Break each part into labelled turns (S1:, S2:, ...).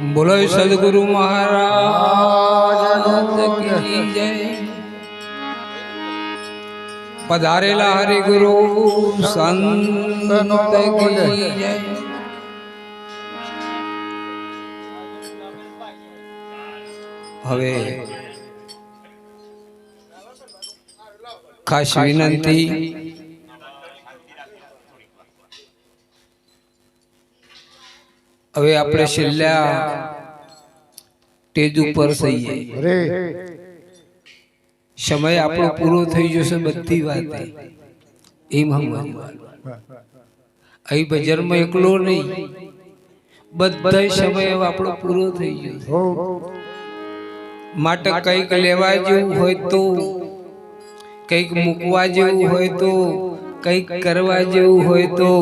S1: बोलो सदगुरु महाराज की जय। पधारेला हरि गुरु संत की जय। હવે ખાસ વિનંતી હવે આપણે છેલ્લા સ્ટેજ ઉપર થઈએ સમય આપણો પૂરો થઈ જશે બધી વાત એમ અહીં બજારમાં એકલો નહીં બધા સમય આપણો પૂરો થઈ ગયો માટે કંઈક લેવા જેવું હોય તો કંઈક મૂકવા જેવું હોય તો કંઈક કરવા જેવું હોય તો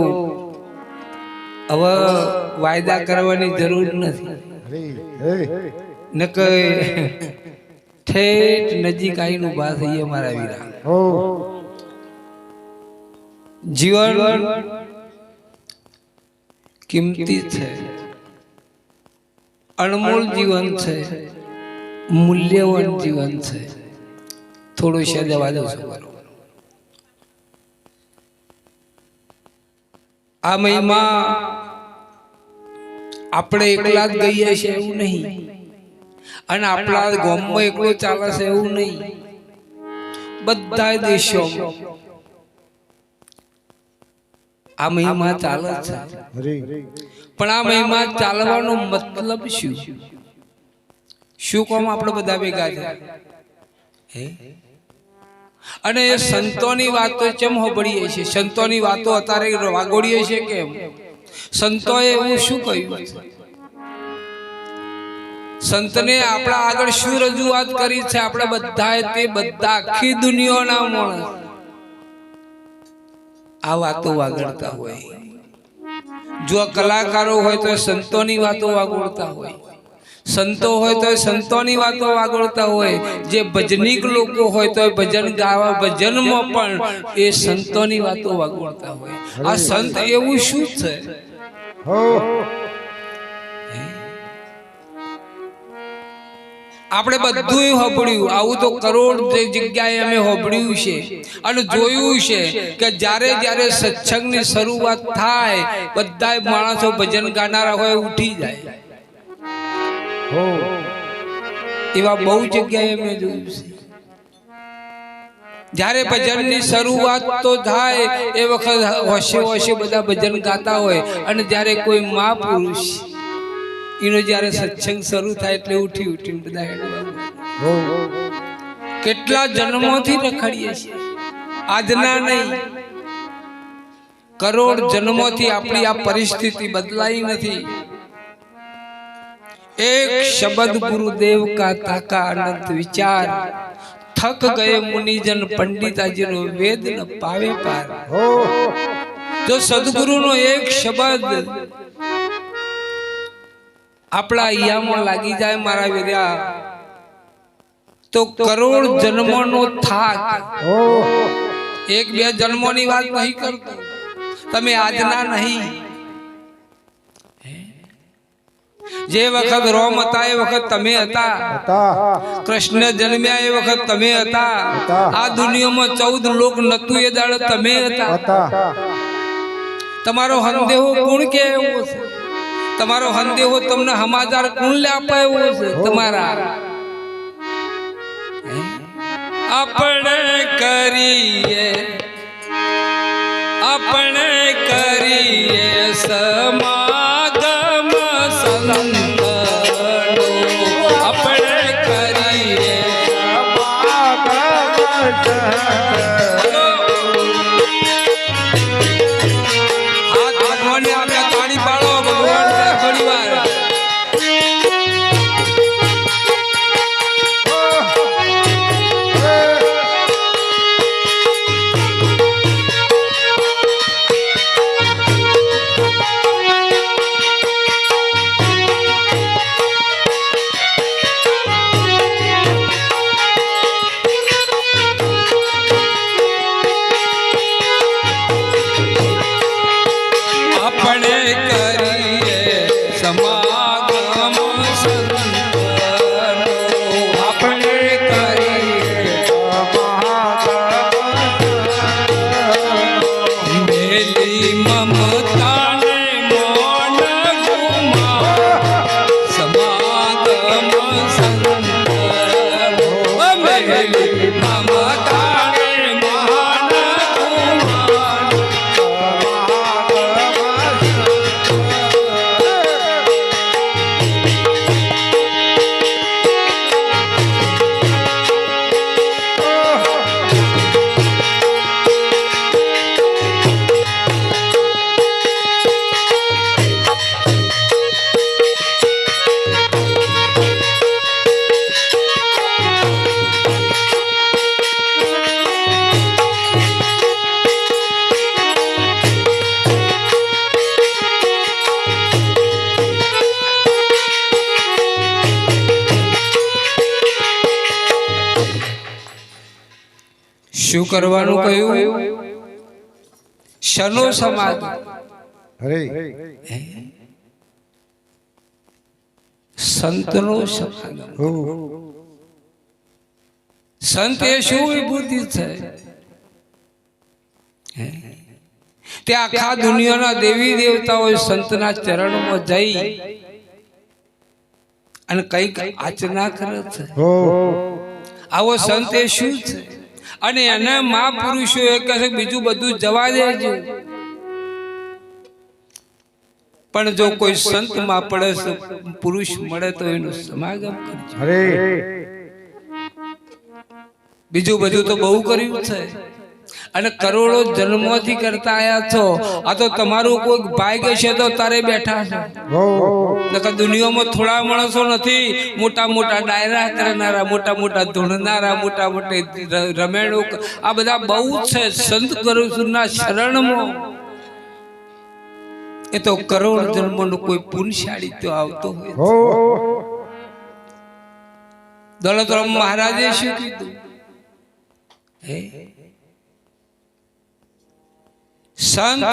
S1: હવે વાયદા કરવાની જરૂર નથી ન કઈ ઠેઠ નજીક આવીને ઉભા થઈએ મારા વીરા। જીવન કિંમતી છે, અણમોલ જીવન છે, મૂલ્યવાન જીવન છે। થોડું છે જવા દો છો આ મહિમા આપણે એકલા જ ગઈએ છે એવું નહીં, અને આપણા ગામમાં એકલો ચાલે છે એવું નહીં, બધા દેશોમાં આ મહિમા ચાલે છે। પણ આ મહિમા ચાલવાનો મતલબ શું? શું કામ આપણે બધા ભેગા છે? અને એ સંતોની વાતો કેમ હોબળીએ છે? સંતોની વાતો અત્યારે વાગોડીએ છે કેમ? સંતોએ એવું શું કહ્યું? સંતને આપણા આગળ શું રજૂઆત કરી છે? આપણે બધા તે બધા આખી દુનિયાના માણસ આ વાતો વાગડતા હોય। જો કલાકારો હોય તો સંતોની વાતો વાગોડતા હોય, સંતો હોય તો સંતોની વાતો વાગોડતા હોય, જે ભજનીક લોકો હોય તો ભજન ગાવા ભજનમાં પણ એ સંતોની વાતો વાગોડતા હોય। આ સંત એવું શું છે? આપણે બધું હોબળ્યું, આવું તો કરોડ જગ્યાએ અમે હોબળ્યું છે અને જોયું છે કે જ્યારે જ્યારે સત્સંગની શરૂઆત થાય બધા માણસો ભજન ગાનારા હોય ઉઠી જાય, એવા બહુ જગ્યાએ મેં જોયું છે। જ્યારે ભજનની શરૂઆત તો થાય એ વખત હોશે હોશે બધા ભજન ગાતા હોય, અને જ્યારે કોઈ મહાપુરુષ એનો જ્યારે સત્સંગ શરૂ થાય એટલે ઉઠી ઉઠીને બધા કેટલા જન્મોથી રખડીએ છીએ, આજના નહીં કરોડ જન્મોથી આપણી આ પરિસ્થિતિ બદલાઈ નથી। एक शब्द गुरुदेव का ताका अनंत विचार, थक गए मुनिजन पंडिताजी नो वेद न पावे पार। जो सदगुरु नो एक शब्द आपला अहियामां लागी जाए मारा वीरा तो करोड़ जन्मों नो थाक, एक बे जन्मों नी बात नहीं करतो, तमे आजना नहीं। जे वखत रोम હતા એ વખત તમે હતા, કૃષ્ણ જન્મ્યા એ વખત તમે હતા, આ દુનિયામાં 14 લોક નતું એ દાડે તમે હતા। તમારો હંદેહો કોણ કે આવ્યો છે? તમારો હંદેહો તમને સમાચાર કોણ લે આપાયો છે? તમારા આપણે કરીએ સમાગમ સંત આપણે કરીએ હાથ ભગવાનને આપણે તાળી પાડો, ભગવાન ઘણી વાર આપણે કરીએ સમાગમ મમતાને મોન ગુમા સમાગમ સંતનો મેલી મમતાને મોન ગુમા શું કરવાનું કહ્યું? શનો સમાગમ? સંતનો સમાગમ. સંત એ શું વિભૂતિ છે? તે આખા દુનિયાના દેવી દેવતાઓ સંતના ચરણમાં જઈ અને કઈક આચના કરે છે. આવો સંત એ શું છે? અને એને મહાપુરુષો એ કહે છે બીજું બધું જવા દેજો, પણ જો કોઈ સંત માં પડે પુરુષ મળે તો એનું સમાગમ કરજો. બીજું બધું તો બહુ કર્યું છે અને કરોડો જન્મોથી કરતા આયા છો. આ તો તમારું કોઈ ભાગ્ય છે તો તારે બેઠા છે. દુનિયામાં થોડા માણસો નથી, મોટા મોટા ડાયરા કરનારા, મોટા મોટા ધૂણનારા, મોટા મોટા રમેણો, આ બધા બહુ છે સંત કરુના શરણમાં. એ તો કરોડ જન્મનો કોઈ પુણ્યશાળી તો આવતો હોય. દોલતરામ મહારાજે શું કીધું? સંત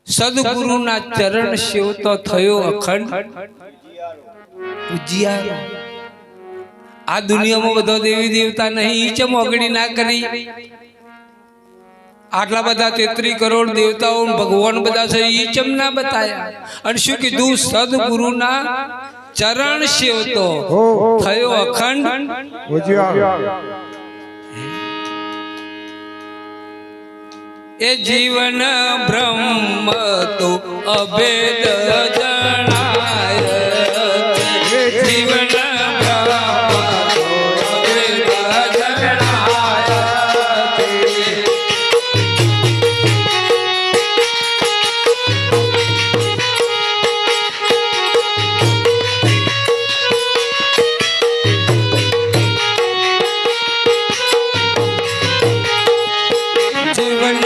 S1: સદગુરુના ચરણ સેવતો થયો અખંડ ઉજિયારો. આ દુનિયામાં બધો દેવી દેવતા નહીં, ચમ ઓગળી ના કરી. આટલા બધા 33 કરોડ દેવતાઓ ભગવાન બધા છે, ઈ ચમ ના બતાયા. અને શું કીધું? સદગુરુના ચરણ સેવતો થયો અખંડ ઉજિયારો. એ જીવન બ્રહ્મ તો અભેદ જણાય. જીવન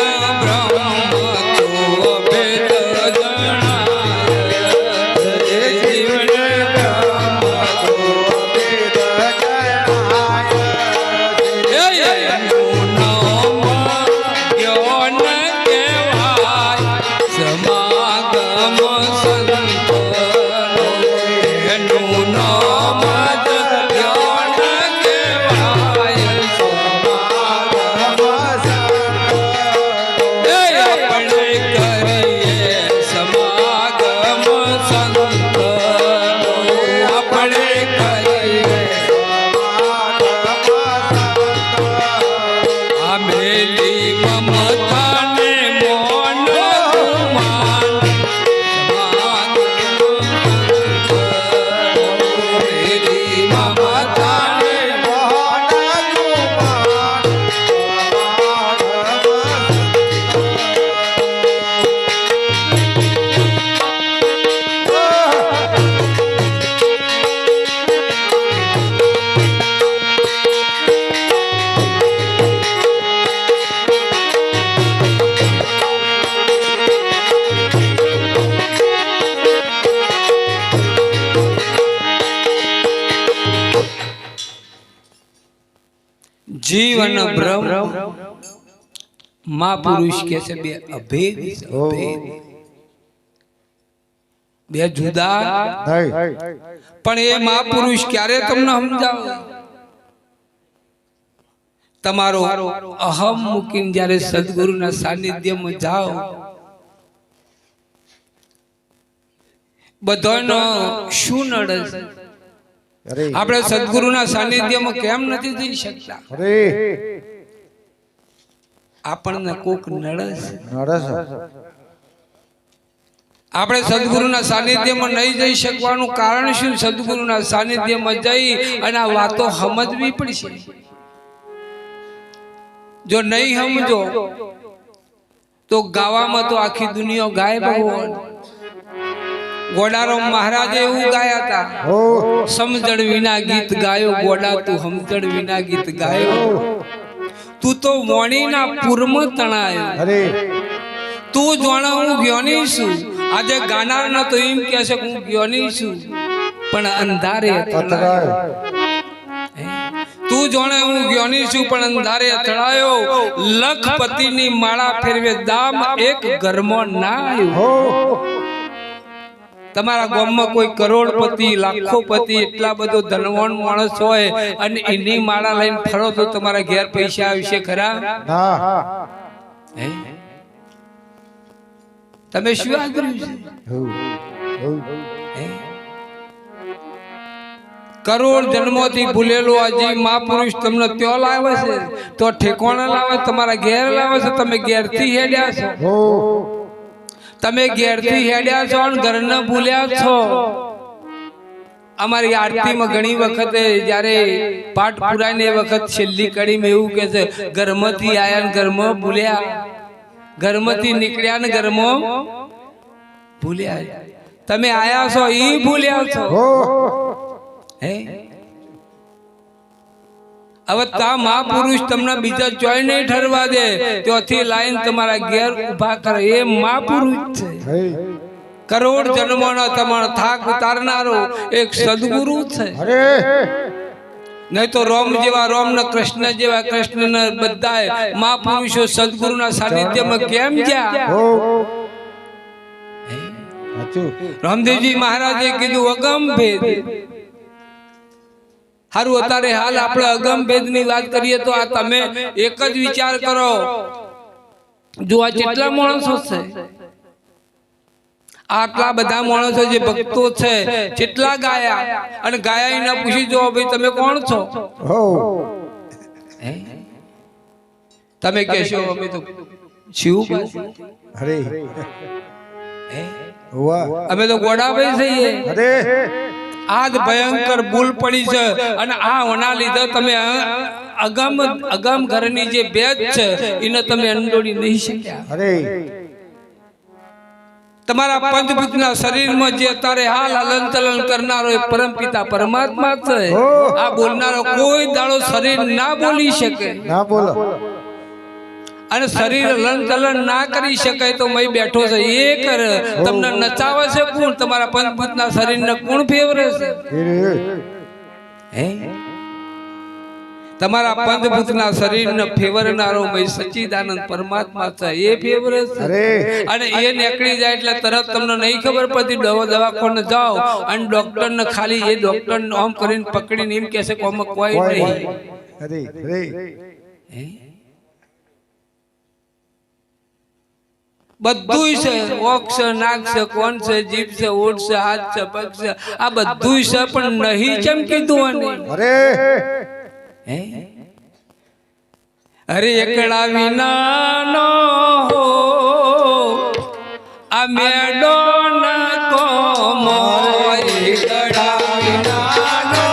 S1: જીવન બ્રહ્મ મહાપુરુષ કે છે બે અભેદ, બે જુદા. પણ એ મહાપુરુષ ક્યારે તમને સમજાવે? તમારો અહમ મૂકીને જ્યારે સદગુરુના સાનિધ્યમાં જાઓ બધાનો શું નડે છે? આપણે સદગુરુના સાનિધ્યમાં કેમ નથી જઈ શકતા? આપણને કોક નડે છે. આપણે સદગુરુના સાનિધ્યમાં નહીં જઈ શકવાનું કારણ શું? સદગુરુના સાનિધ્યમાં જઈ અને આ વાતો સમજવી પડશે. જો નહીં સમજો તો ગાવામાં તો આખી દુનિયા ગાય. ભગવાન ગોડારામ મહારાજે એવું ગાયા હતા, સમજણ વિના ગીત ગાયો ગોડા, તું સમજણ વિના ગીત ગાયો. તું તો વણીના પૂરમાં તણાયો. તું જાણે હું જ્ઞાની છું. આજે ગાનાર ન તો એમ કહે છે હું જ્ઞાની છું, પણ અંધારે તણાયો. તું જાણે હું જ્ઞાની છું, પણ અંધારે તણાયો. લખપતિની માળા ફેરવે દામ એક ઘરમાં ના આવ્યો. તમારા ગામમાં કોઈ કરોડપતિ, લાખોપતિ, એટલા બધો ધનવાન માણસ હોય અને એની માળા લઈને ફરો તો તમારા ઘેર પૈસા આવશે ખરા? તમે શું આગ્રહ છે? કરોડ જન્મોથી ભૂલેલો આજી મહાપુરુષ તમને ત્યાં લાવે છે તો ઠેકોણા લાવે, તમારા ઘેર લાવે છે. તમે ઘેરથી હેડ્યા છો, તમે ઘેરથી હેડ્યા છો અને ઘરને ભૂલ્યા છો. અમારી આરતીમાં ઘણી વખતે જયારે પાઠ પુરાય ને એ વખત છેલ્લી કડીમાં એવું કે છે, ઘરમાંથી આયા ને ઘરમાં ભૂલ્યા, ઘરમાંથી નીકળ્યા ને ઘરમાં ભૂલ્યા. તમે આયા છો એ ભૂલ્યા છો. હવે તા મહાપુરુષ તમને બીજા ચોય નહીં ઠરવા દે, ત્યાંથી લાઈન તમારા ઘેર ઉભા કરે. એ મહાપુરુષ છે. કરોડ જન્મોનો તમારો થાક ઉતારનારો એક સદગુરુ છે. નહીં તો રોમ જેવા રોમ ને કૃષ્ણ જેવા કૃષ્ણ ને બધા મહાપુરુષો સદગુરુના સાનિધ્યમાં કેમ ગયા? રામદેવજી મહારાજે કીધું અગમ ભેદ. હારું, અત્યારે હાલ આપણે અગમ ભેદ ની વાત કરીએ તો આ તમે એક જ વિચાર કરો. જો આ કેટલા માણસો છે, આટલા બધા માણસો જે ભક્તો છે, કેટલા ગાયા અને ગાયા ના પૂછી જો ભાઈ તમે કોણ છો? તમે કહેશો અમે તો શિવ, અમે તો ગોડાભાઈ છીએ. આજ ભયંકર ભૂલ પડી છે અને આ ઓના લીધે તમે અગમ ઘરની જે ભેદ છે એને તમે અંડોડી નહીં શક્યા. તમારા પંચભૂતના શરીરમાં જે અત્યારે હાલ હલન ચલન કરનારો પરમ પિતા પરમાત્મા છે. આ બોલનારો કોઈ દાડો શરીર ના બોલી શકે, અને શરીર હલન ચલન ના કરી શકાય તો મય બેઠો છે એ કરે. તમને નચાવે છે કોણ? તમારા પંચભૂતના શરીરને કોણ ફેવરે છે? તમારા પંચભૂતના શરીરને ફેવરનારો મય સચ્ચિદાનંદ પરમાત્મા છે, એ ફેવરે છે. અને એ નીકળી જાય એટલે તરત તમને નહીં ખબર પડતી. દવાખાને જાઓ અને ડોક્ટર ને ખાલી એ ડોક્ટર આમ કરીને પકડીને એમ કહેશે કે આમાં કોઈ નહીં. બધું છે, ઓક છે, નાક છે, કોણ છે, જીભ છે, ઓઠ છે, હાથ છે, પગ છે, આ બધું છે, પણ નહીં કેમ કીધું? અરે એકડા વિનાનો આ મેડો ન કોમો, એકડા વિનાનો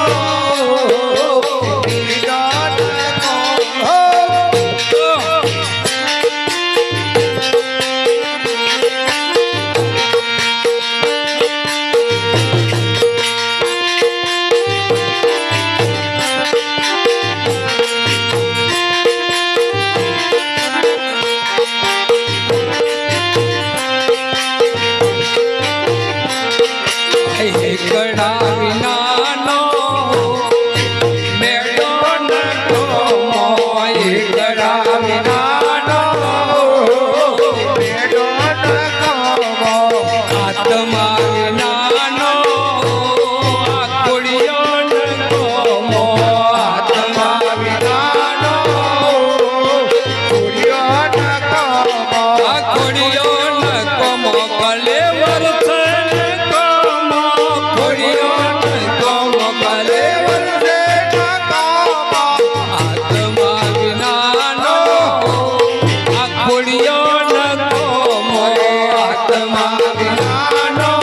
S1: જગતમાં વિનાનો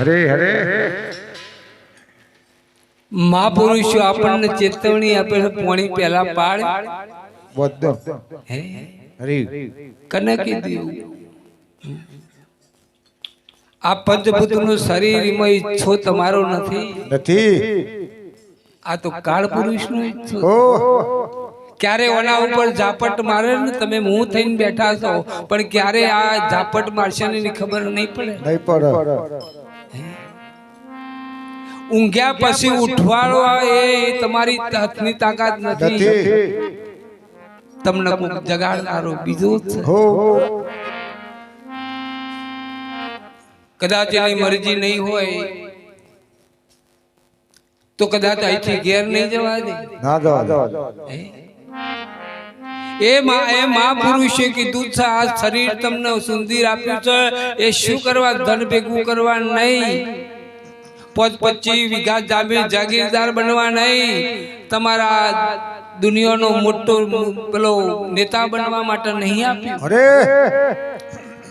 S2: હરે હરે
S1: મહાપુરુષો આપણને ચેતવણી આપે છે પોણી પહેલા પાડ
S2: બધો
S1: હે
S2: હરે
S1: કને કીધું આ પંચભૂતનું શરીર એમાં ઈચ્છો તમારો નથી
S2: નથી
S1: આ તો કાળ પુરુષનો ઈચ્છો
S2: ઓ
S1: ક્યારે ઓના ઉપર ઝાપટ મારે ને તમે હું થઈને બેઠા છો પણ ક્યારે આ ઝાપટ મારશે ની ખબર નહીં પડે
S2: નહીં પડે
S1: ઊંઘ્યા પછી ઉઠવાડો એ તમારી હાથની તાકાત નથી તમને જગાડનારો બીજો છે
S2: હો
S1: કદાચ એની મરજી નહીં હોય તો કદાચ અહીંથી ઘેર નહીં જવા દે
S2: ના જવા
S1: એ મહાપુરુષે કીધું છે આ શરીર તમને સુંદર આપ્યું છે એ શું કરવા ધન ભેગું કરવા નહીં 25 વીઘા જમીન જાગીરદાર બનવા નહીં, તમારા દુનિયાનો મોટો પેલો નેતા બનવા માટે નહીં આપ્યું.
S2: અરે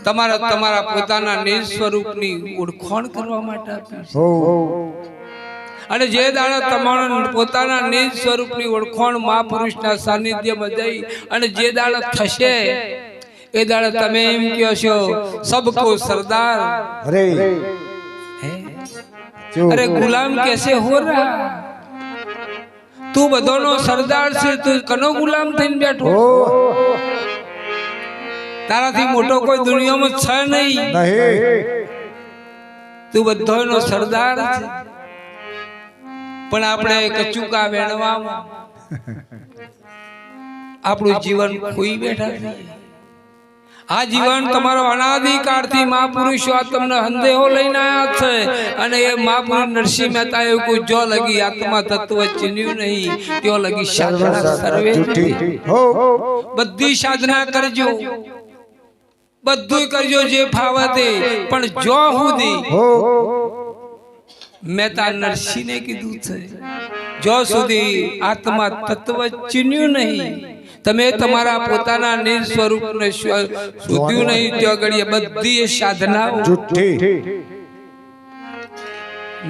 S1: તમારા પોતાના નિજ સ્વરૂપની ઓળખાણ કરવા માટે આપ્યું.
S2: હો
S1: અને જે દાડા તમારા પોતાના નિજ સ્વરૂપની ઓળખાણ મહાપુરુષના સાનિધ્યમાં જઈ અને જે દાડા થશે એ દાડા તમે એમ કહો છો સબકો સરદાર.
S2: અરે
S1: અરે ગુલામ कैसे हो रहा? તું બધોનો સરદાર છે, તું કનો ગુલામ થઈને બેઠો? તારાથી મોટો કોઈ દુનિયામાં છે નહીં. તું બધોનો સરદાર છે. પણ આપણે કચુકા વેણવામાં આપણું જીવન ખોઈ બેઠા છીએ. આ જીવન તમારો અનાદિકાળથી મહાપુરુષો આ તમને સંદેહો લઈને આવ્યા છે. અને એ મહાપુરુષ નરસિંહ મહેતા એવું કોઈ જો લગી આત્મા તત્વ ચીન્યું નહીં ત્યો લગી સાધના સર્વે. બધી સાધના કરજો, બધું કરજો જે ફાવતે, પણ જો સુધી મહેતા નરસિંહને કીધું છે જો સુધી આત્મા તત્વ ચીન્યું નહીં, તમે તમારા પોતાના નિજ સ્વરૂપને શોધ્યું નહીં, ત્યાં ઘડીએ બધી સાધનાઓ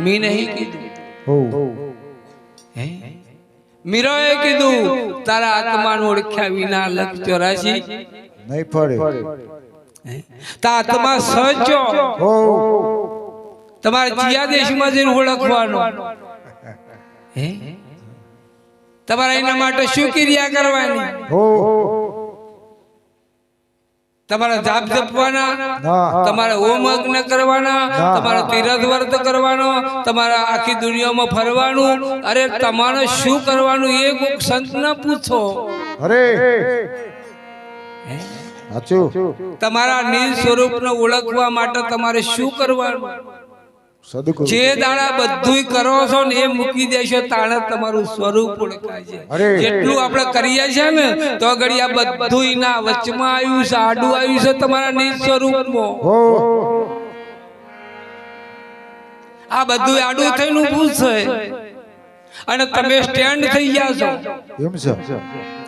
S1: મી નહીં કીધું. મીરાએ કીધું તારા આત્માનું ઓળખ્યા વિના લખ 84
S2: નહીં પડે.
S1: તા આત્મા સજો તમારે જીયા દેશમાં જઈને ઓળખવાનો. તમારે એના માટે શું ક્રિયા કરવાની? તમારા જાપ જપવાના, તમારા હોમ યજ્ઞ કરવાના, તમારા તીર્થ વ્રત કરવાનો, તમારા આખી દુનિયામાં ફરવાનું. અરે તમારે શું કરવાનું એ કોઈક સંત ના પૂછો.
S2: અરે
S1: તમારા નિજ સ્વરૂપને ઓળખવા માટે તમારે શું કરવાનું? જે દાડા બધું કરો છો ને એ મૂકી દેશો તાણે તમારું સ્વરૂપ ઓળખાય છે. જેટલું આપણે કરીએ છીએ ને તો ઘડી આ બધું ના વચમાં આવ્યું છે, આડું આવ્યું છે તમારા નિજ સ્વરૂપમાં. આ બધું આડું થઈને ઊભું છે અને તમે સ્ટેન્ડ થઈ ગયા છો.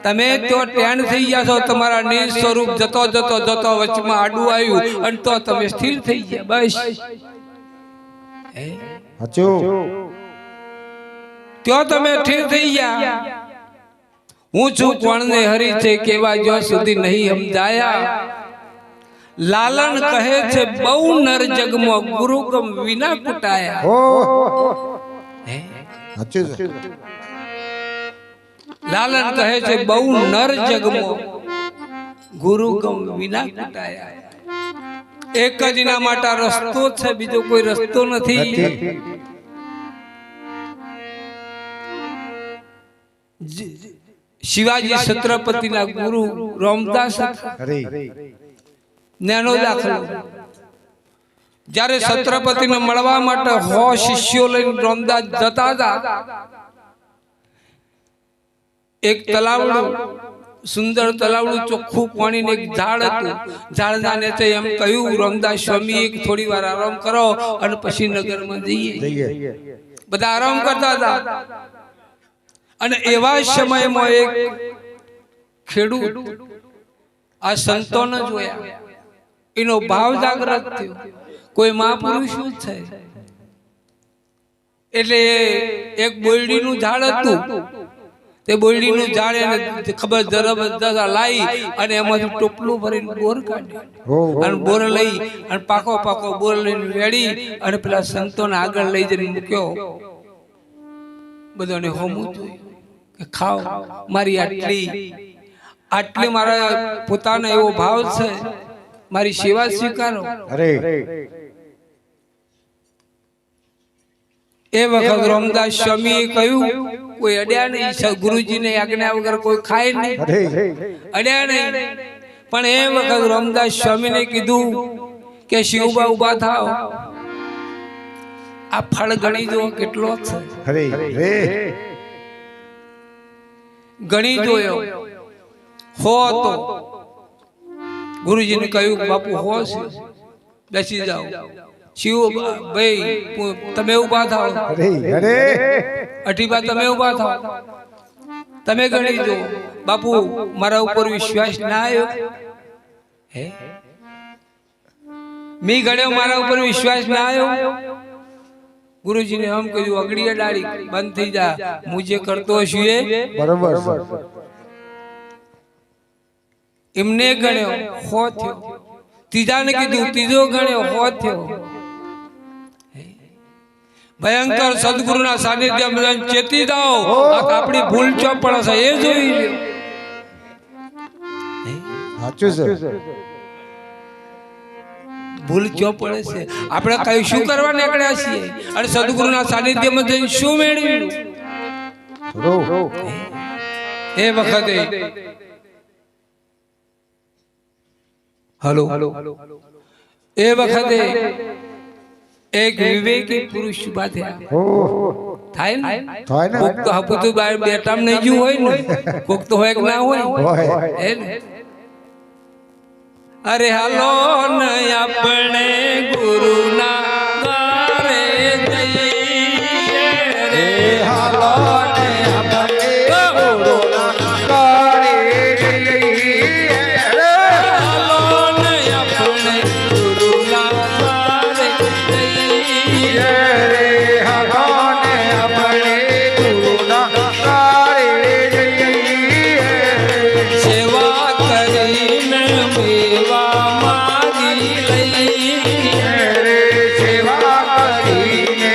S1: તમે તો સ્ટેન્ડ થઈ ગયા છો. તમારા નિજ સ્વરૂપ જતો જતો જતો વચમાં આડું આવ્યું અને તો તમે સ્થિર થઈ ગયા. બસ ત્યો તમે ઠીક થઈ ગયા. હું છું કોણ ને હરી છે કેવા જો સુધી નહીં સમજાયા. લાલન કહે છે બહુ નર જગમાં ગુરુગમ વિના કુટાયા. લાલન કહે છે બહુ નર જગમાં ગુરુગમ વિના કુટાયા. એક જ એના માટે રસ્તો છે, બીજો કોઈ રસ્તો નથી. શિવાજી છત્રપતિના ગુરુ રામદાસ નેનો દાખલો. જ્યારે છત્રપતિને મળવા માટે 100 શિષ્યો લઈને રામદાસ જતા હતા, એક તલાવડું સુંદર તલાવડું ચોખ્ખું પાણી ને એક ઝાડ હતું. ઝાડના નીચે એમ કહ્યું રામદાસ સ્વામી એક થોડી વાર આરામ કરો અને પછી નગરમાં જઈએ. બધા આરામ કરતા હતા અને એવા સમયમાં એક ખેડૂત આ સંતોને જોયા, એનો ભાવ જાગૃત થયો કોઈ મહાપુરુષ છે. એટલે એક બોરડીનું ઝાડ હતું. તે બોરડીનું ઝાડ એને ખબર જબરદસ્ત લાવી અને એમાંથી ટોપલું ભરીને બોર કાઢ્યો અને બોર લઈ અને પાકો પાકો બોર લઈને વેડી અને પેલા સંતોને આગળ લઈ જઈને મૂક્યો. બધાને હોમું જોયું કે ખાઓ, મારી આટલી મારા પોતાનો એવો ભાવ છે, મારી સેવા સ્વીકારો. એ વખત રામદાસ સ્વામીએ કહ્યું કોઈ અડ્યા નહીં, ગુરુજીને આજ્ઞા વગર કોઈ ખાય નહીં, અડ્યા નહીં. પણ એ વખત રામદાસ સ્વામીને કીધું કે શિવબા ઉભા થાઓ, આ ફળ ગણી જો કેટલો છે. ગણી જોયો 100 હતો. ગુરુજીને કહ્યું બાપુ 100 છે, બેસી જાઓ. શિવ ભાઈ તમે ઊભા થાઓ,
S2: અરે અરે
S1: અઠીબા તમે ઊભા થાઓ, તમે ગણી જો. બાપુ મારા ઉપર વિશ્વાસ ના આવ્યો? હે મી ગણ્યો, મારા ઉપર વિશ્વાસ ના આવ્યો? ગુરુજીને એમ કહ્યું અગડીએ ડાળી બંધ થઈ જા, હું જે કરતો છું એ
S2: બરોબર.
S1: એમને ગણ્યો હો થયો, ત્રીજાને કીધું ત્રીજો ગણ્યો હો થયો. ભયંકર સદગુરુના સાનિધ્યમાં ચેતી જાઓ, આપણી ભૂલ ચોપડા છે એ જોઈ લ્યો.
S2: સાચું છે.
S1: ભૂલ ક્યાં પડે છે? આપણે કઈ શું કરવા નીકળ્યા છીએ અને સદગુરુના સાનિધ્યમાં જઈને શું મેળવ્યું? એ વખતે હલો એ વખતે એક વિવેકી પુરુષ ઉભા થયા. થાય ને? કોક તો હપુતું બહાર બેટામ નહીં ગયું હોય ને, કોક તો હોય કે ના હોય. હે ને? અરે હાલો ને આપણે ગુરુના દ્વારે જઈએ રે, હાલો ને આપણે ગુરુના દ્વારે જઈએ રે, હાલો ને આપણે ગુરુના દ્વારે જઈએ રે, હાલો ને આપણે ગુરુના દ્વારે જઈએ. સેવા કરીને મેવા માગી લઈએ રે, સેવા કરીને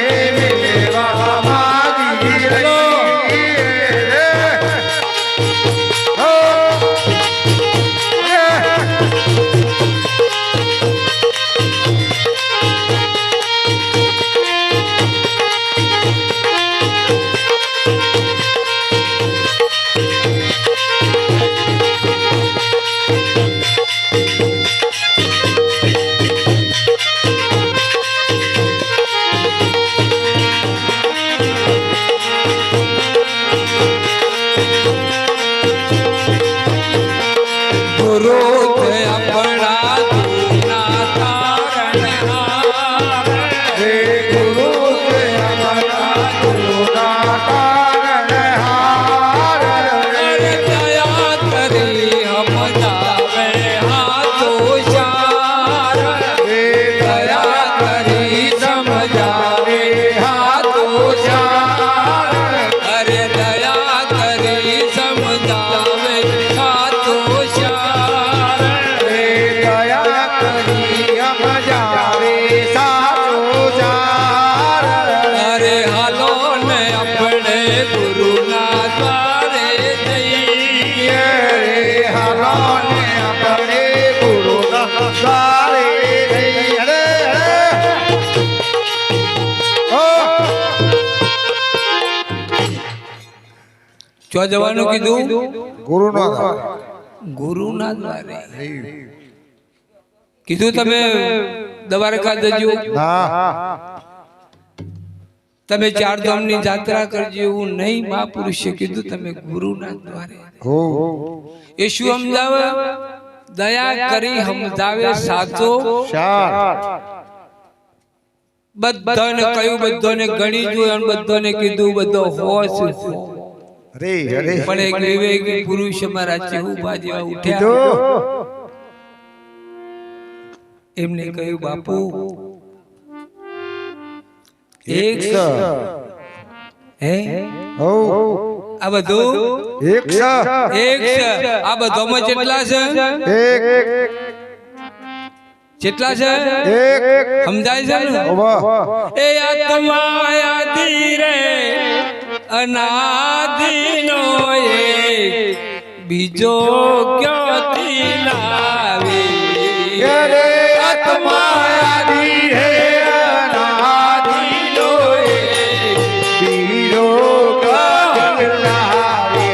S1: મેવા માગી લઈએ રે. ગુરુ તે આપણા ગુરુના તારણહાર રે, ગુરુ તે આપણા ગુરુના તારણહાર રે, દયા કરી સમજાવે હાથો ચાર રે, દયા કરી સમજાવે હાથો ચાર, અરે દયા કરી સમજાવે હાથો ચાર રે, દયા કરી સમજાવે સાચો ચાર. અરે હાલો ને આપણે ગુરુના દ્વારે જઈએ રે, હાલો ને આપણે ગુરુના દ્વારે જઈએ. ચો જવાનું કીધું?
S2: ગુરુનો
S1: ગુરુના દ્વારે કીધું. તમે દ્વારકા જજો, તમે ચાર ધામની યાત્રા કરજો એવું નહીં. મહાપુરુષે કીધું તમે ગુરુના દ્વારે. એ શું સમજાવે? દયા કરી સમજાવે સાચો. બધાને કહ્યું, બધાને ગણી જોયું, બધાને કીધું, બધો હોશ પણ એક વિવેકી પુરુષ અમારા ચેહુબા જેવા ઉઠ્યા. એમને કહ્યું બાપુ એક હે આ બધું
S2: એક
S1: આ બધામાં કેટલા છે? કેટલા છે સમજાય છે ને? એ આત્મા આદિ રે અનાદિનો એક બીજો ક્યાંથી લાવી? આત્મા આદિ હે અનાદિનો એક બીજો ક્યાંથી લાવી?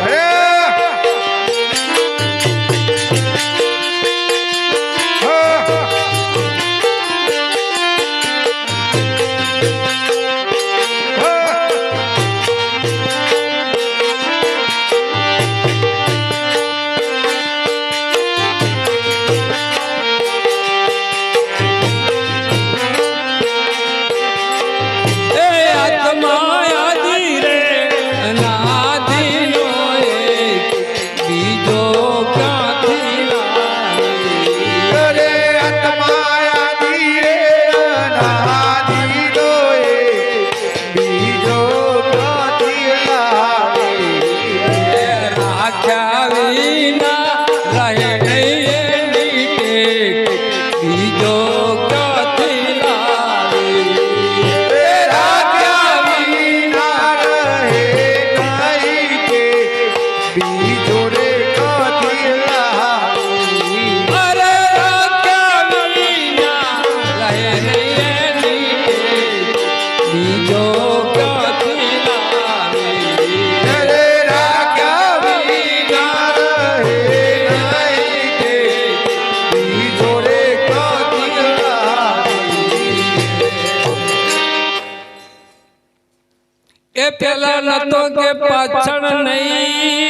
S1: એ પેલા નતો કે પાછળ નહીં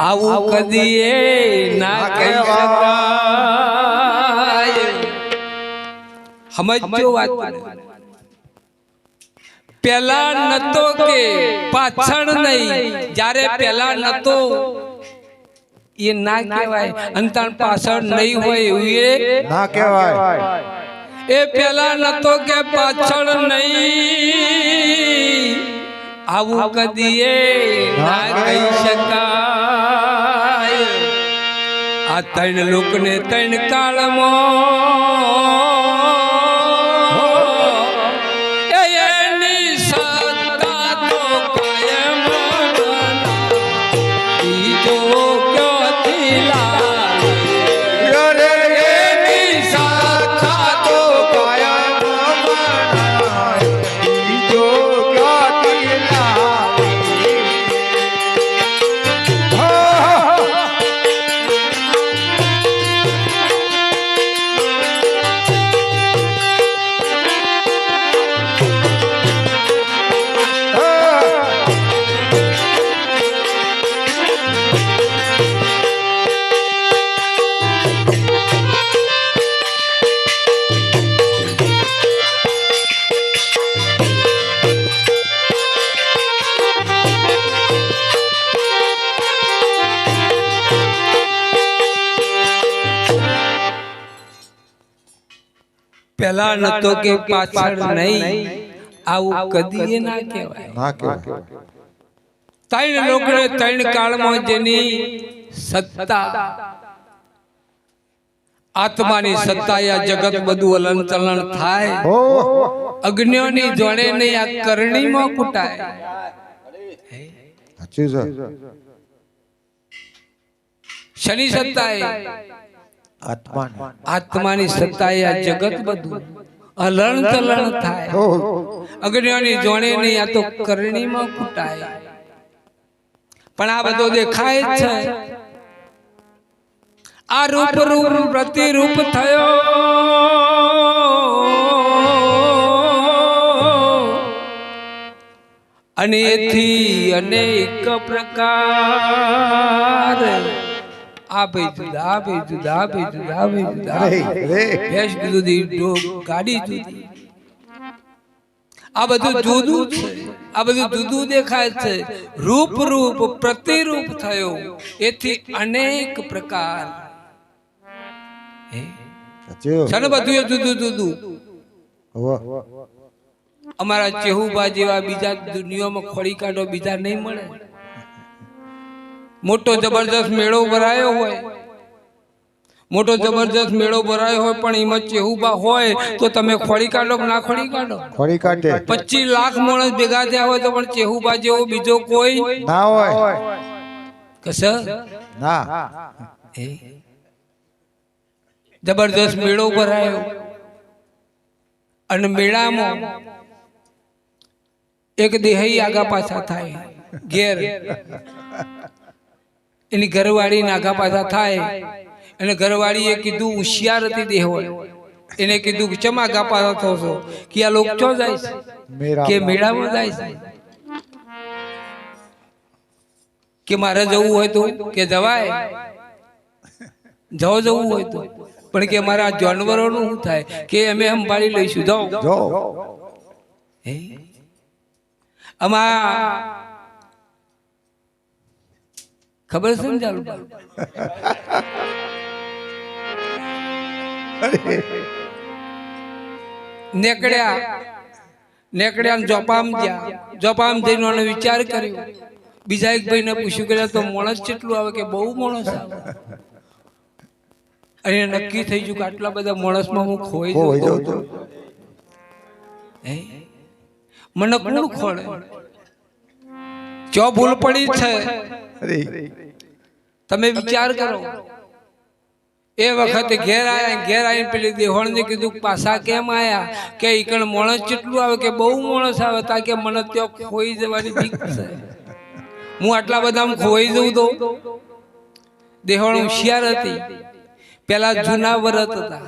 S1: આવું કદી ના કહી શકાય સમજો વાત પેલા નતો કે પાછળ નહીં જ્યારે પેલા નતો એ ના કહેવાય અંતર પાછળ નહીં હોય એવું એ
S2: ના કહેવાય
S1: એ પેલા નતો કે પાછળ નહીં આવું કદી ના કહી શકાય આ ત્રણ લોકને ત્રણ કાળમાં પેલા નતો કે પાછળ નહીં આવું કદી ના કહેવાય
S2: ના કહેવાય
S1: ત્રણ લોકને ત્રણ કાળમાં જેની સત્તા આત્માની સત્તા આ જગત બધું હલન ચલન થાય અગ્નિઓની જોડે નહીં આ કરણીમાં કૂટાય
S2: સાચું છે
S1: શની સત્તાએ આત્માની સત્તાએ આ જગત બધું હલન ચલન થાય અગ્નિઓની જોડે નહીં આ તો કરણીમાં કૂટાય પણ આ બધો દેખાય છે આ રૂપ રૂપ પ્રતિરૂપ થયો અને એથી અનેક પ્રકાર આ ભાઈ જુદા આ ભાઈ જુદા આ ભાઈ જુદા આ ભાઈ જુદા ભેંસ જુદી ગાડી જુદી આ બધું જુદું છે આ બધું જુદું દેખાય છે રૂપ રૂપ પ્રતિરૂપ થયો એથી અનેક પ્રકાર છે ને બધું એ જુદું જુદું અમારા ચેહુબા જેવા બીજા દુનિયામાં ખોળી કાઢો બીજા નહીં મળે મોટો જબરજસ્ત મેળો ભરાયો હોય મોટો જબરજસ્ત મેળો ભરાયો હોય પણ એમાં ચેહુબા હોય તો તમે ખોળી કાઢો કે ના ખોળી કાઢો
S2: ખોળી કાઢે
S1: 25 લાખ માણસ ભેગા થયા હોય તો પણ ચેહુબા જેવો બીજો કોઈ
S2: ના હોય
S1: કસ
S2: ના
S1: જબરજસ્ત મેળો ભરાયો અને મેળામાં એક દેહી આગા પાછા થાય ઘેર એની ઘરવાળી આગા પાછા થાય અને ઘરવાળીએ કીધું હોશિયાર હતી દેહવાળી એને કીધું કે ચમ આગા પાછા થશો કે આ લોકો ચો જાય છે કે મેળામાં જાય છે કે મારે જવું હોય તો કે જવાય જવું હોય તો પણ કે મારા જાનવરોનું શું થાય કે અમે સંભાળી લઈશું જાઓ આમાં ખબર સમજાવું નેકડ્યા જોપામ જઈને વિચાર કર્યો બીજા એક ભાઈ ને પૂછ્યું કે તો માણસ કેટલું આવે કે બહુ માણસ આવે અને નક્કી થઈ ગયું કે આટલા બધા માણસમાં હું ખોઈ જાઉં મને કોણ ખોળે ચો ભૂલ પડી છે તમે વિચાર કરો એ વખતે ઘેર આવીને પેલી દેહોણને કીધું પાછા કેમ આયા કે ઈકણ માણસ કેટલું આવે કે બહુ માણસ આવે તા કે મને ત્યાં ખોઈ જવાની બીક છે હું આટલા બધા ખોઈ જઉં તો દેહોણ હોશિયાર હતી પેલા જૂના વ્રત હતા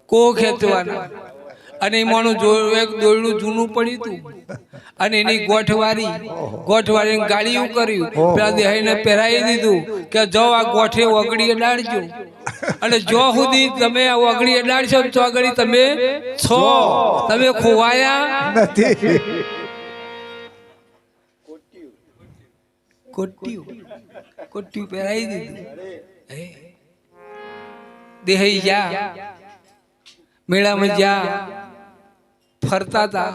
S1: કો ખેંચવાના અને એમાંનું એક દોરડું જૂનું પડ્યું હતું અને એની ગોઠવારી ગાળીયું કર્યું પેલા દેહાઈને પહેરાવી દીધું કે જો આ ગોઠે ઓગળી અડાડજો અને જો સુધી તમે આ ઓગળી અડાડશો તો આગળ તમે છો તમે ખોવાયા
S2: નથી.
S1: કોટ્યું પહેરાવી દીધું દેહાઈ જા મેળામાં જા ફરતા હતા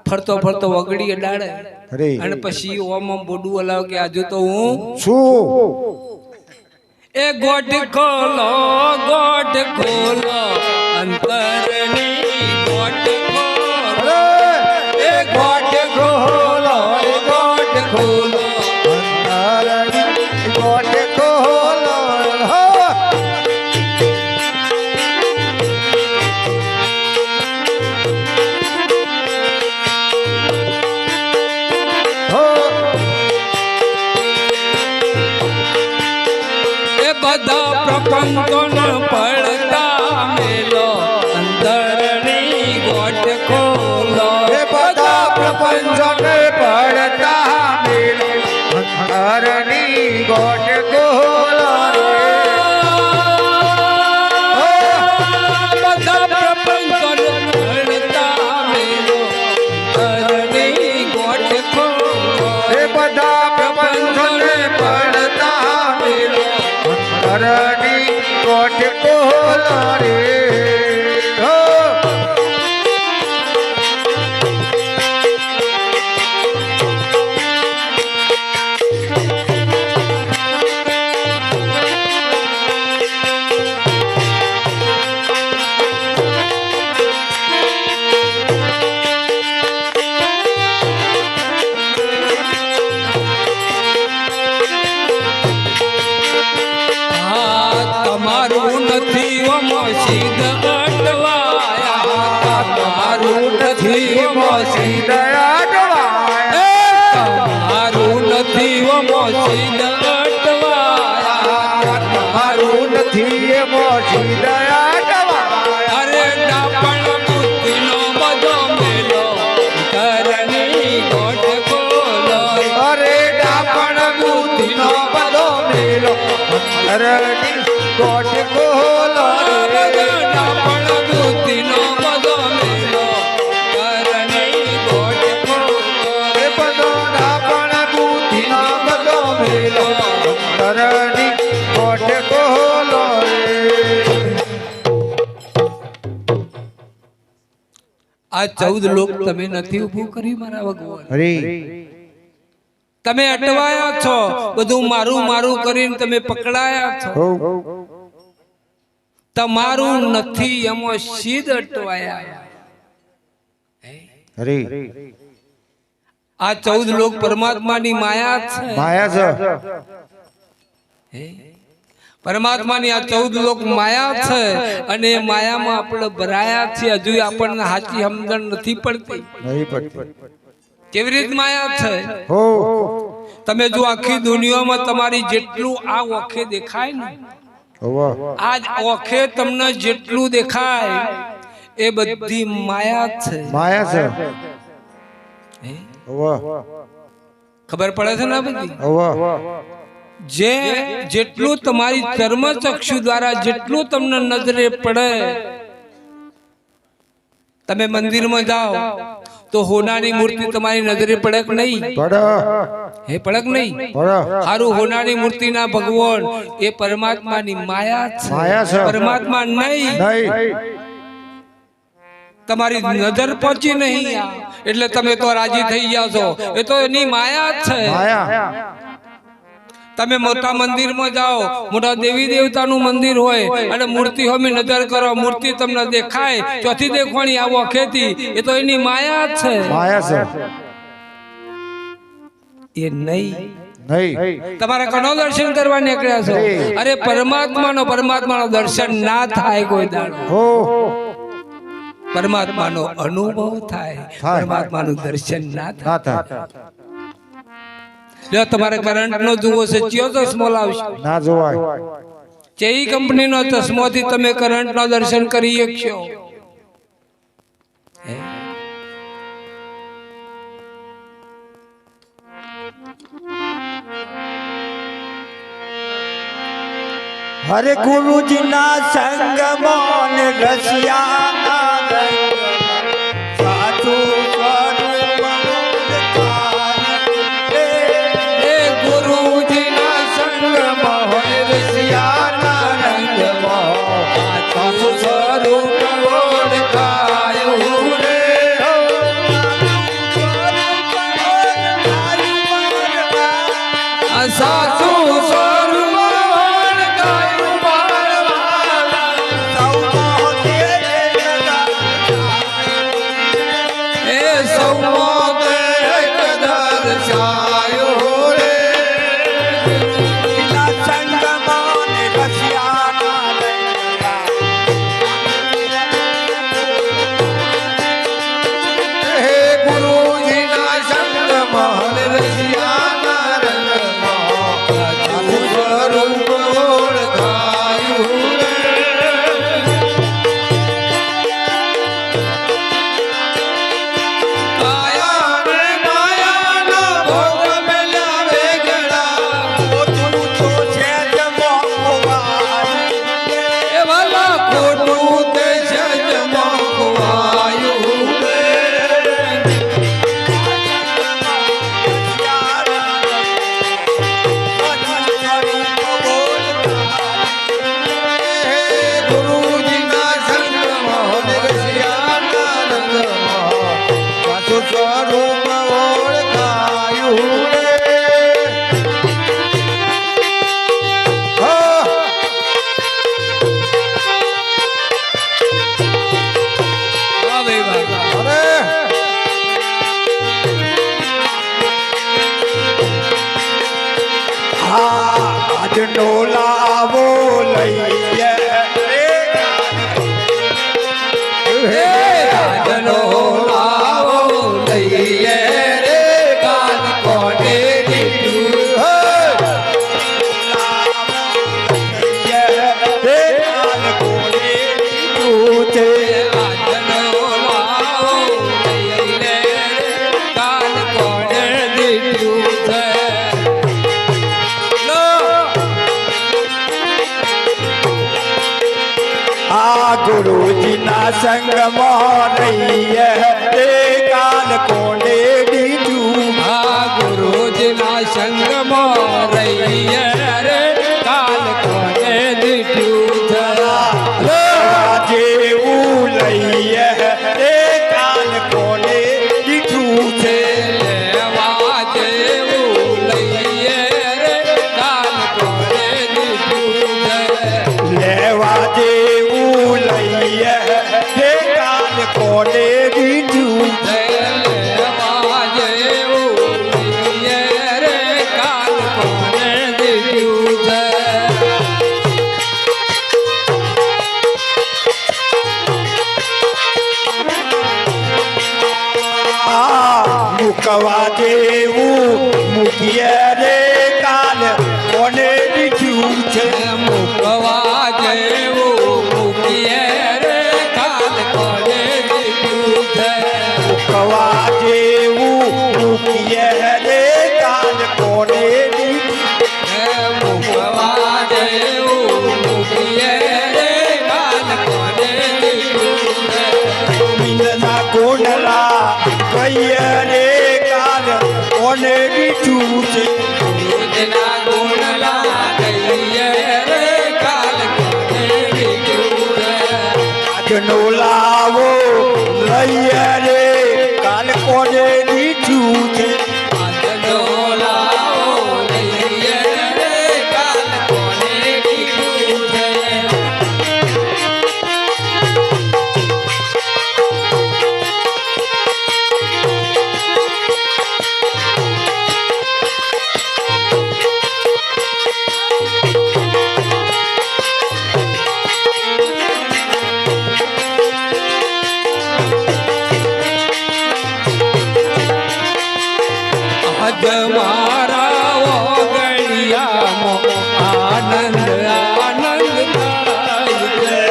S1: ફરતો વગડી અડાડે અને પછી ઓમ બોડું હલાવ કે આજુ તો હું
S2: છું.
S1: એ ગોઠ ખોલો અંતરની ગોઠ ખોલો એ ગોઠ ખોલો
S2: અંતરની ગોઠ ખોલો.
S1: બધા પ્રપંચોને પડતા મેલો અંતરની ગોઠ ખોલો
S2: એ બધા પ્રપંચોને પડતા મેલો અંતરની ગોઠ ખોલો.
S1: બધા પ્રપંચોને પડતા મેલો અંતરની ગોઠ ખોલો
S2: એ બધા પ્રપંચોને પડતા મેલો અંતરની ગોઠ ખોલો રે.
S1: તમારું નથી મોસીદ અટવાયા તમારું નથી મોસીદ તમારું નથી મોસીદ અટવાયા
S2: તમારું નથી મોસીદ અટવાયા.
S1: અરે ડાપણ બુદ્ધિનો બધો મેલો અંતરની ગોઠ ખોલો
S2: અરે ડાપણ બુદ્ધિનો બધો મેલો અંતરની ગોઠ ખોલો રે.
S1: ડાપણ બુદ્ધિનો બધો મેલો અંતરની ગોઠ ખોલો
S2: એ બધો ડાપણ બુદ્ધિનો બધો મેલો અંતરની ગોઠ ખોલો રે.
S1: આ 14 લોક તમે નથી ઊભું કર્યું મારા ભગવાન
S2: હરી
S1: તમે અટવાયા છો બધું મારું કરીને તમે પકડાયા છો તમારું નથી એમાં સીધ અટવાયા
S2: હરી
S1: આ 14 લોક પરમાત્માની માયા છે
S2: માયા છે.
S1: પરમાત્માની આ 14 લોક માયા છે અને એ માયામાં આપણે ભરાયા છીએ હજુ આપણને સાચી સમજણ નથી પડતી
S2: નહીં પડતી.
S1: કેવી રીત માયા છે
S2: હો
S1: તમે જો આખી દુનિયામાં તમારી જેટલું આ ઓખે દેખાય ને
S2: હોવા
S1: આજ ઓખે તમને જેટલું દેખાય એ બધી માયા છે
S2: માયા છે. હોવા
S1: ખબર પડે છે ને બધી
S2: હોવા
S1: જે જેટલું તમારી ચર્મચક્ષુ દ્વારા જેટલું તમને નજરે પડે તમે મંદિરમાં જાઓ તો હોનાની મૂર્તિ તમારી નજરે પડે કે નહીં
S2: પડે
S1: હે પડે કે નહીં
S2: પડે.
S1: હારું હોનાની મૂર્તિના ભગવાન એ પરમાત્માની માયા છે
S2: માયા છે.
S1: પરમાત્મા નહીં
S2: નહીં
S1: તમારી નજર પહોંચી નહીં એટલે તમે તો રાજી થઈ જાવ છો એ તો એની માયા જ છે
S2: માયા
S1: તમે મોટા મંદિરમાં જાઓ મોટા દેવી દેવતાનું મંદિર હોય અને મૂર્તિ હોમી નજર કરો મૂર્તિ તમને દેખાય ચોથી દેખવાની આવો ખેતી એ તો એની માયા જ છે
S2: માયા છે.
S1: એ નહીં
S2: નહીં
S1: તમારે કનો દર્શન કરવા નીકળ્યા છો અરે પરમાત્માનો દર્શન ના થાય કોઈ દાડો
S2: હો
S1: પરમાત્માનો અનુભવ થાય પરમાત્માનું દર્શન ના
S2: ના
S1: થાય
S2: થાય
S1: જો તમારે કરંટ નો જુઓ છે ચિયો ચશ્મો લાવશો
S2: ના જોવાય.
S1: ચેઈ કંપનીનો ચશ્મોથી તમે કરંટ નો દર્શન કરી શકશો
S3: હરે ગુરુજીના સંગમાં ને રસિયાના રંગમાં સાચું સ્વરૂપ
S1: એ ગુરુજીના સંગમાં હોય રસિયાના રંગમાં સાચું સ્વરૂપ ઓળખાયું રે. આ સાચું સ્વરૂપ ઓળખાયું મારવાલા. એ સૌમાં તે કદર છાયો રે.
S3: સંગમાં ને રસિયાના
S1: હે ગુરુજીના સંગમાં રસિયાના રંગમાં સાચું સ્વરૂપ ઓળખાયું રે. કાયા રે માયાના ભોગ મેલ્યા વેગળા. એ વાલા ખોટું તે સજમાં ખોવાયું રે. હે ગુરુજીના સંગમાં રસિયાના રંગમાં સાચું સ્વરૂપ ઓળખાયું રે.
S2: હા.
S1: વાહ ભાઈ વાહ.
S2: અરે
S3: આજનો લાવો લઈએ
S1: હે આજનો લાવો લઈએ રે. કાલ કોને દીધું આજનો લાવો લઈએ રે. કાલ કોને દીધું છે. લો
S3: આ ગુરુજીના સંગમાં રહીએ એ કાલ કોને દીધું
S1: આ ગુરુજીના સંગમાં રહીએ રે. કાલ કોને દીધું છે.
S3: જેવું લઈએ એ કાલ કોને દીધું છે
S1: લેવા જેવું લઈએ રે. કાલ કોને દીધું છે.
S3: લેવા જેવું લઈએ એ કાલ કોને દીધું છે
S1: લેવા જેવું લઈએ રે. કાલ કોને દીધું છે.
S3: મૂકવા જેવું મૂકીએ રે કાલ કોને દીધું છે
S1: મૂકવા જેવું મૂકીએ રે. કાલ કોને દીધું છે.
S3: મૂકવા જેવું મૂકીએ રે કાલ કોને દીધું
S1: મૂકવા જેવું મૂકીએ રે. કાલ કોને દીધું છે.
S3: ગોવિંદના ગોંડલા કહીએ રે કાલ કોને દીધું છે
S1: ગુરુજીના ગુણલા કહીએ રે. કાલ કોને દીધું છે.
S3: આજનો લાવો લઈએ રે કાલ કોને દીધું છે
S1: આજનો લાવો લઈએ રે. કાલ કોને દીધું છે. આજ મારા ઓગળિયામાં આનંદ આનંદ થાય છે.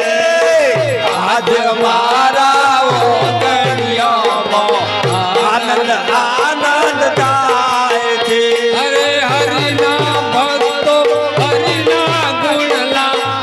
S1: આજ મારા ઓગળિયામાં
S3: આનંદ આનંદ થાય છે
S1: અરે હરિના ભક્તો હરિના ગુણલા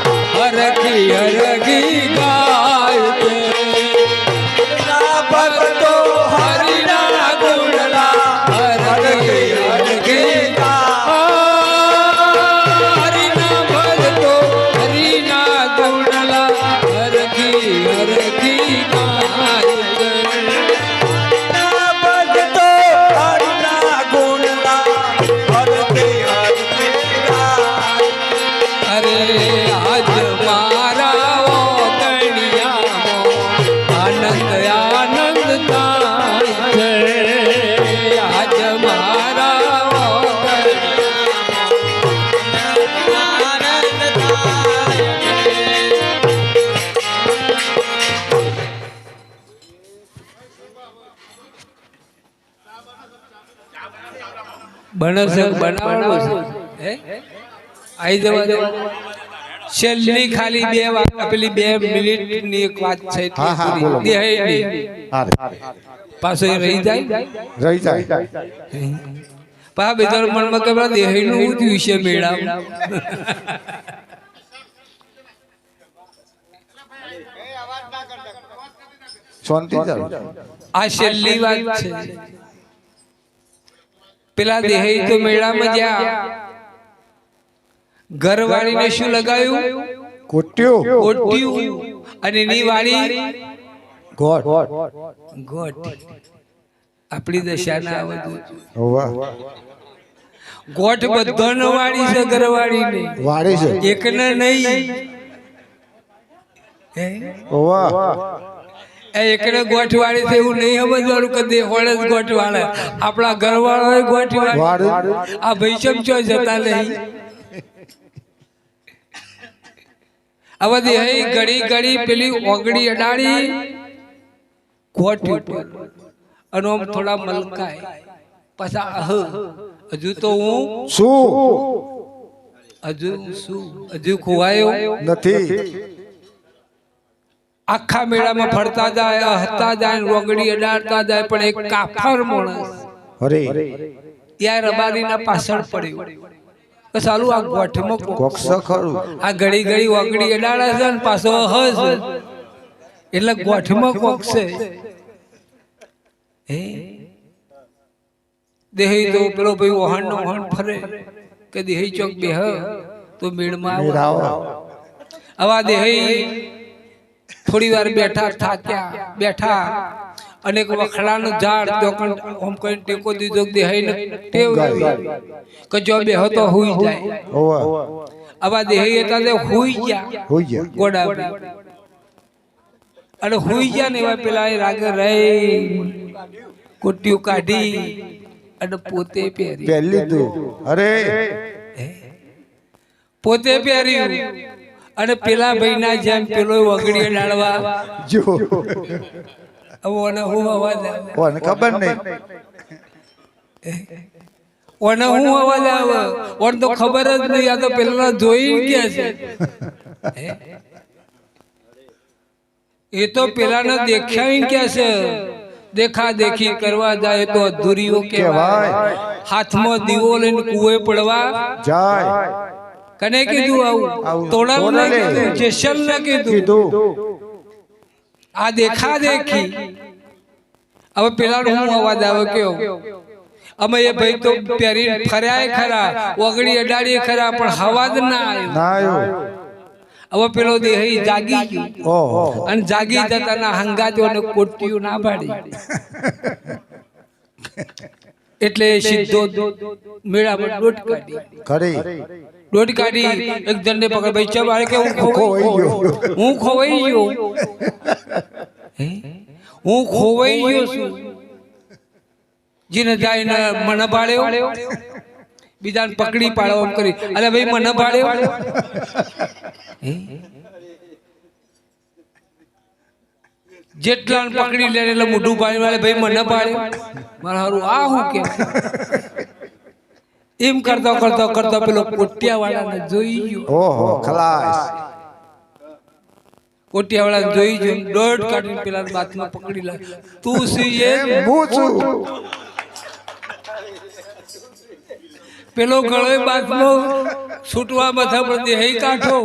S1: બનસ બનાવવાનો છે હે આઈ જવા દે છેલ્લી ખાલી 2 વાત પેલી 2 મિનિટની એક વાત છે
S2: હા, હા, બોલો.
S1: પાછો એ રહી જાય
S2: રહી જાય
S1: પા બેચારો મનમાં કે મારા દેહનું હું થયું છે મેળામ
S2: શાંતિ ચાલો
S1: આ છેલ્લી વાત છે પેલા દેહી તો મેળામાં જ્યાં ઘરવાળીને શું લગાવ્યું
S2: કોટ્યો
S1: કોટ્યું અને એની વાળી
S2: ગોટ
S1: ગોટ આપણી દશા ના આવતું
S2: ઓવા
S1: ગોટ બધાનો વાળી છે ઘરવાળીને
S2: વાડી છે
S1: એકને નહીં હે
S2: ઓવા
S1: એકને ગોઠ વાળી છે એવું નહીં સમજવાનું કે દેહોળે જ ગોઠ વાળે આપણા ઘરવાળો ગોઠ વાળે આ ભાઈ ચમચો જતા નહીં હવે દેહી ઘડી ઘડી પેલી ઓગળી અડાડી ગોઠ ઉપર અને આમ થોડા મલકાય પાછા હજુ તો હું હજુ ખોવાયો
S2: નથી
S1: આખા મેળામાં ફરતા જાય હસતા જાય રોગડી અડાડતા જાય પણ એક કાફર માણસ
S2: અરે
S1: ત્યાં રબારીના પાછળ પડ્યો તો ચાલુ આ ગોઠમાં
S2: કોક્ષ ખરું
S1: આ ઘડી ઘડી ઓગડી અડાડે છે ને પાછો હસ એટલે ગોઠમાં કોકશે હે દેહી તો પેલો ભાઈ વહાણ નો વહાણ ફરે કે દેહી ચોક બેહ તો મેળમાં આવો આવા દેહી થોડી વાર બેઠા થાક્યા બેઠા અને એક વખડાનું ઝાડ તો ઓમ કઈ ટેકો દીધો દેહાઈને ટેવ આવી કે જો બેહો તો હુઈ જાય
S2: ઓવા
S1: આવા દેહી હતા તે હુઈ ગયા
S2: હોઈ ગયા
S1: ગોડા પર અને હુઈ ગયા ને એવા પેલા એ રાગે રહી કોટિયું કાઢી અને પોતે પહેરી
S2: પહેલી તું અરે
S1: પોતે પહેર્યું અને પેલા ભાઈના જેમ પેલો વગડી ડાળવા
S2: જો
S1: ઓને હું અવાજ આવે
S2: કોને ખબર નહીં
S1: ઓને હું અવાજ આવે ઓને તો ખબર જ નહીં આ તો પેલા જોઈ કે છે એ તો પેલાને દેખ્યા કે છે દેખા દેખી કરવા જાય તો અધૂરીઓ કહેવાય હાથમાં દીવો લઈને કુએ પડવા
S2: જાય
S1: કને કીધું આવું તોડાલ ને કીધું જેસલ ને કીધું આ દેખા દેખી હવે પેલા હું અવાજ આવે કેવો અમે એ ભાઈ તો પહેરી ફર્યા ખરા ઓગળી અડાડી ખરા પણ હવા જ ના આવ્યો હવે પેલો દેહી જાગી ગયો અને જાગી જતા ના હંગાતીઓને કોટિયું ના પાડી એટલે સીધો મેળામાં દોટ કાઢી
S2: ખરી
S1: દોટ કાઢી એક જણને પકડ ભાઈ ચબાળે કે હું ખોવાઈ ગયો હું ખોવાઈ ગયો છું જીને જાય મને પાડ્યો બીજાને પકડી પાડો એમ કરી અરે ભાઈ મને પાડ્યો જેટલા પકડી લે એટલે મોઢું પાડી વાળે ભાઈ મને પાડ્યો મારા હારું આ હું કે એમ કરતા કરતા કરતા પેલો કોટિયા વાળાને જોઈ ગયો
S2: ઓહો ખલાસ
S1: કોટિયા વાળા જોઈ ગયો દોડ કાઢીને પેલા બાથમાં પકડી લે તું સી એમ
S2: હું છું
S1: પેલો ગળો બાથમાં છૂટવા માથા પર દેહી કાઢો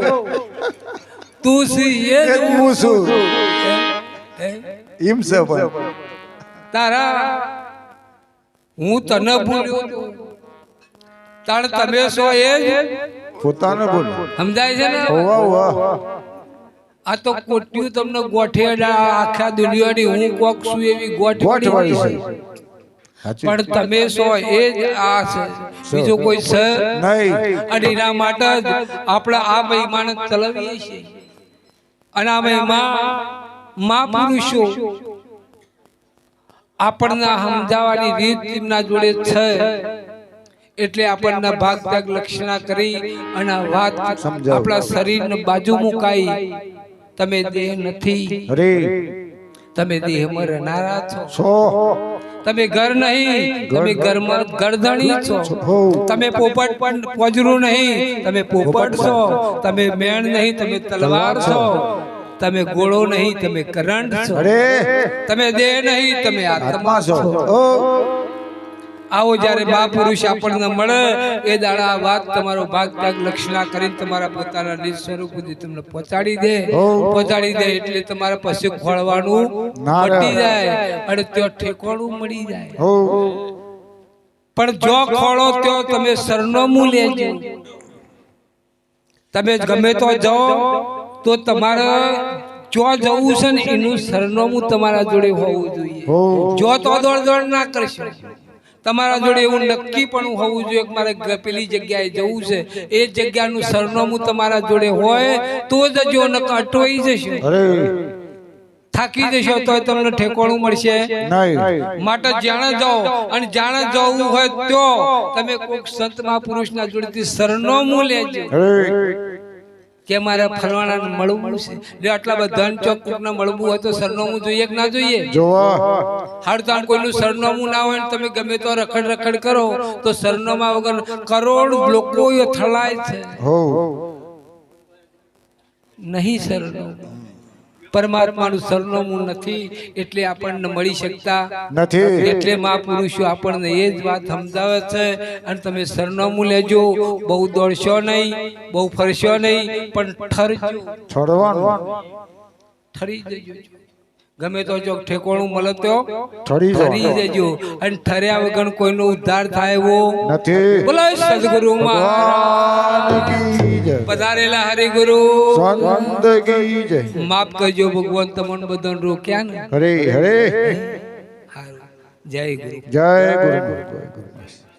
S1: તું સી એ
S2: હું છું એમ છે પણ
S1: તારા હું તને ભૂલ્યો તાર તમે છો એ જ
S2: પોતાને બોલ
S1: સમજાય છે ને
S2: ઓવા ઓવા
S1: આ તો કોટ્યું તમને ગોઠેડા આખા દુનિયાની હું કોક છું એવી ગોઠ
S2: વાળી છે
S1: પણ તમે છો એ જ આ છે બીજો કોઈ છે
S2: નહીં
S1: અને એના માટે જ આપણે આ મહિમાન ચલાવીએ છીએ અને આ મહિમા પુરુષો આપણને સમજાવવાની રીત એમના જોડે છે એટલે આપણને ભાગ ત્યાગ લક્ષણા કરી અને વાત આપણા શરીરને બાજુ મુકાઈ તમે દેહ નથી
S2: અરે
S1: તમે દેહમાં રહેનારા છો તમે ઘર નહીં, તમે ઘરમાં ગરધણી છો.
S2: હો
S1: તમે પોપટ પણ પોજરું નહીં, તમે પોપટ છો. તમે મેણ નહીં, તમે તલવાર છો. તમે ગોળો નહીં, તમે કરંટ છો.
S2: અરે
S1: તમે દેહ નહીં, તમે આત્મા
S2: આત્મા છો.
S1: છો.
S2: ઓ
S1: આવો જ્યારે મહાપુરુષ આપણને મળે એ દાડા આ વાત તમારો ભાગ ભાગ લક્ષણા કરીને તમારા પોતાના નિજ સ્વરૂપ સુધી તમને પહોંચાડી દે. પહોંચાડી દે એટલે તમારા પછી ખોળવાનું
S2: ના રહે.
S1: મટી જાય અને ત્યાં ઠેકાણું મળી જાય.
S2: હો
S1: પણ જો ખોળો ત્યાં તમે સરનામું લેજો. તમે ગમે તો જાઓ તો તમારે જો જવું છે ને એનું સરનામું તમારા જોડે હોવું જોઈએ.
S2: હો
S1: જો તો દોડ ના કરશો. તમારા જોડે એવું નક્કી પણ હોવું જોઈએ કે મારે પેલી જગ્યાએ જવું છે, એ જગ્યાનું સરનામું તમારા જોડે હોય તો જ જો નકર અટવાઈ જશો,
S2: અરે
S1: થાકી જશો તો તમને ઠેકાણું મળશે
S2: નહીં.
S1: માટે જાણે જાઓ અને જાણે જવું હોય તો તમે કોઈક સંત મહાપુરુષના જોડેથી સરનામું લેજો
S2: અરે
S1: કે મારે ફલવાણાને મળવું છે. જો આટલા બધા ચોક કોકને મળવું હોય તો સરનામું જોઈએ કે ના જોઈએ?
S2: જોવા
S1: હડતાળ કોઈનું સરનામું ના હોય ને તમે ગમે તો રખડ રખડ કરો તો સરનામા વગર કરોડ લોકો અથડાય છે.
S2: હો
S1: નહીં સરનામું, પરમાત્માનું સરનામું નથી એટલે આપણને મળી શકતા
S2: નથી.
S1: એટલે મહાપુરુષો આપણને એ જ વાત સમજાવે છે. અને તમે સરનામું લેજો, બહુ દોડશો નહીં, બહુ ફરશો નહીં, પણ ઠરજો,
S2: છોડવાનું
S1: ઠરી જજો. ગમે તો જો ઠેકાણું મળે તો
S2: ઠરી
S1: ઠરી જજો. અને ઠર્યા વગર કોઈનો ઉદ્ધાર થાય એવો
S2: નથી.
S1: બોલો સદગુરુ મહારાજ
S2: કી જય.
S1: પધારેલા હરિગુરુ
S2: સંત કી જય.
S1: માફ કરજો ભગવાન, તમને બધાને રોક્યા ને.
S2: હરે હરે
S1: હારું. જય ગુરુ.
S2: જય ગુરુ. જય ગુરુ.